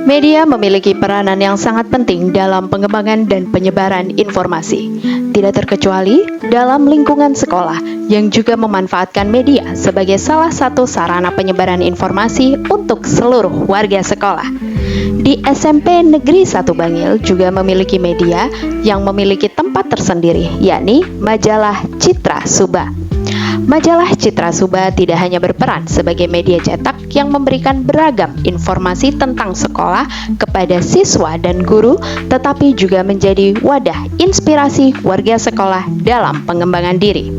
Media memiliki peranan yang sangat penting dalam pengembangan dan penyebaran informasi, tidak terkecuali dalam lingkungan sekolah yang juga memanfaatkan media sebagai salah satu sarana penyebaran informasi untuk seluruh warga sekolah. Di SMP Negeri 1 Bangil juga memiliki media yang memiliki tempat tersendiri, yakni majalah Citra Suba. Majalah Citra Suba tidak hanya berperan sebagai media cetak yang memberikan beragam informasi tentang sekolah kepada siswa dan guru, tetapi juga menjadi wadah inspirasi warga sekolah dalam pengembangan diri.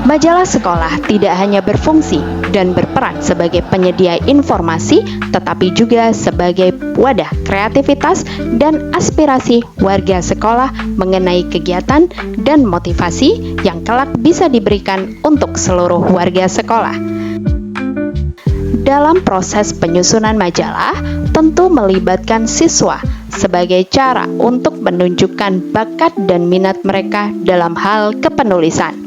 Majalah sekolah tidak hanya berfungsi dan berperan sebagai penyedia informasi, tetapi juga sebagai wadah kreativitas dan aspirasi warga sekolah mengenai kegiatan dan motivasi yang kelak bisa diberikan untuk seluruh warga sekolah. Dalam proses penyusunan majalah, tentu melibatkan siswa sebagai cara untuk menunjukkan bakat dan minat mereka dalam hal kepenulisan.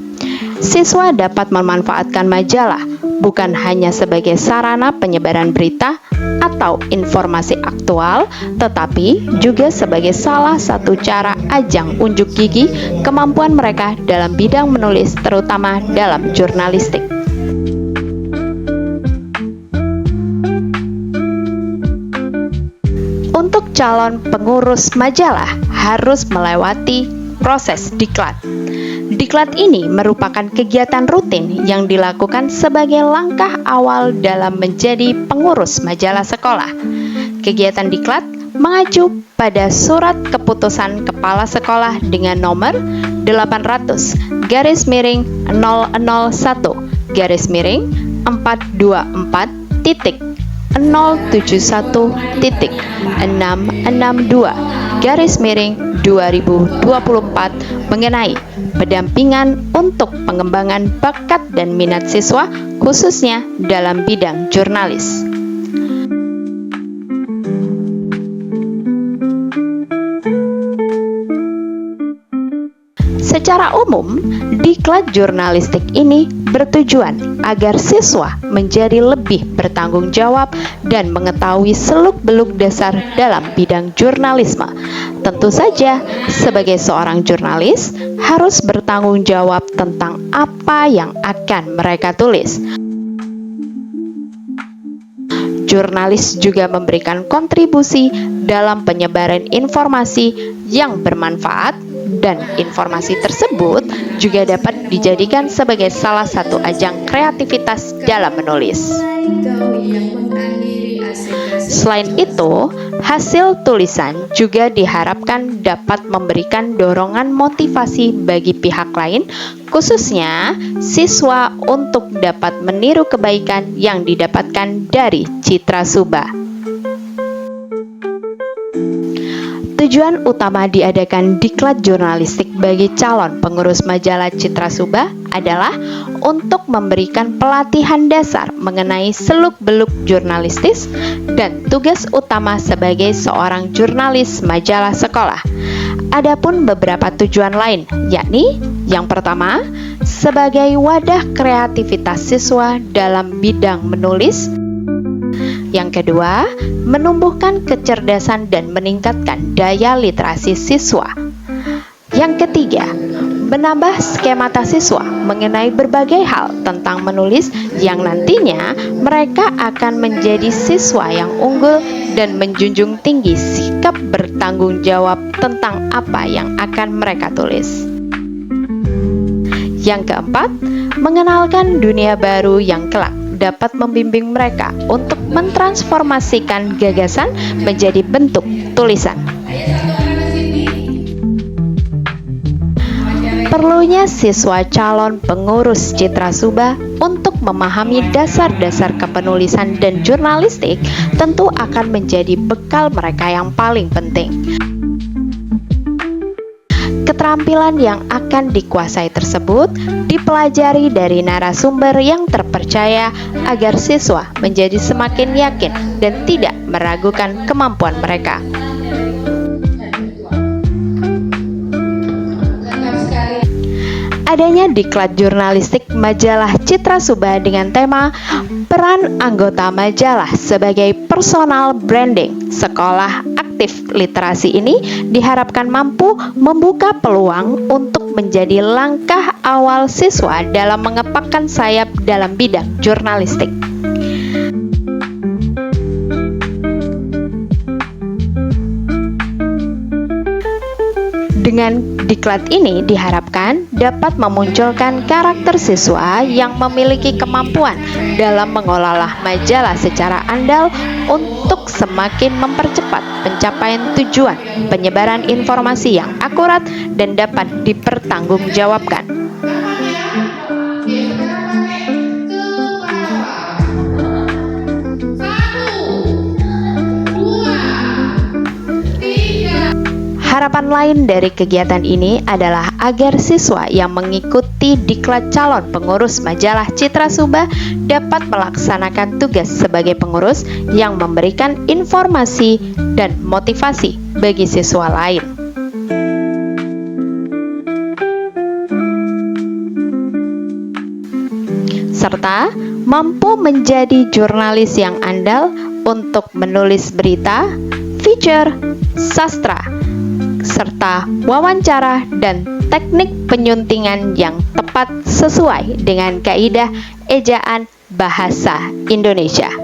Siswa dapat memanfaatkan majalah bukan hanya sebagai sarana penyebaran berita atau informasi aktual, tetapi juga sebagai salah satu cara ajang unjuk gigi kemampuan mereka dalam bidang menulis, terutama dalam jurnalistik. Untuk calon pengurus majalah harus melewati proses diklat. Diklat ini merupakan kegiatan rutin yang dilakukan sebagai langkah awal dalam menjadi pengurus majalah sekolah. Kegiatan diklat mengacu pada surat keputusan kepala sekolah dengan nomor 800/001/424 021.662/2024 mengenai pendampingan untuk pengembangan bakat dan minat siswa khususnya dalam bidang jurnalis. Secara umum, diklat jurnalistik ini bertujuan agar siswa menjadi lebih bertanggung jawab dan mengetahui seluk-beluk dasar dalam bidang jurnalisme. Tentu saja, sebagai seorang jurnalis harus bertanggung jawab tentang apa yang akan mereka tulis. Jurnalis juga memberikan kontribusi dalam penyebaran informasi yang bermanfaat, dan informasi tersebut juga dapat dijadikan sebagai salah satu ajang kreativitas dalam menulis. Selain itu, hasil tulisan juga diharapkan dapat memberikan dorongan motivasi bagi pihak lain, khususnya siswa, untuk dapat meniru kebaikan yang didapatkan dari Citra Suba. Tujuan utama diadakan diklat jurnalistik bagi calon pengurus majalah Citra Suba adalah untuk memberikan pelatihan dasar mengenai seluk-beluk jurnalistis dan tugas utama sebagai seorang jurnalis majalah sekolah. Adapun beberapa tujuan lain, yakni yang pertama, sebagai wadah kreativitas siswa dalam bidang menulis. Yang kedua, menumbuhkan kecerdasan dan meningkatkan daya literasi siswa. Yang ketiga, menambah skemata siswa mengenai berbagai hal tentang menulis yang nantinya mereka akan menjadi siswa yang unggul dan menjunjung tinggi sikap bertanggung jawab tentang apa yang akan mereka tulis. Yang keempat, mengenalkan dunia baru yang kelak dapat membimbing mereka untuk mentransformasikan gagasan menjadi bentuk tulisan. Perlunya siswa calon pengurus Citra Suba untuk memahami dasar-dasar kepenulisan dan jurnalistik tentu akan menjadi bekal mereka yang paling penting. Keterampilan yang akan dikuasai tersebut dipelajari dari narasumber yang terpercaya agar siswa menjadi semakin yakin dan tidak meragukan kemampuan mereka. adanya diklat jurnalistik majalah Citra Suba dengan tema peran anggota majalah sebagai personal branding sekolah aktif literasi ini diharapkan mampu membuka peluang untuk menjadi langkah awal siswa dalam mengepakkan sayap dalam bidang jurnalistik. Dengan diklat ini diharapkan dapat memunculkan karakter siswa yang memiliki kemampuan dalam mengolah majalah secara andal untuk semakin mempercepat pencapaian tujuan penyebaran informasi yang akurat dan dapat dipertanggungjawabkan. Harapan lain dari kegiatan ini adalah agar siswa yang mengikuti diklat calon pengurus majalah Citra Suba dapat melaksanakan tugas sebagai pengurus yang memberikan informasi dan motivasi bagi siswa lain. Serta mampu menjadi jurnalis yang andal untuk menulis berita, feature, sastra, serta wawancara dan teknik penyuntingan yang tepat sesuai dengan kaidah ejaan bahasa Indonesia.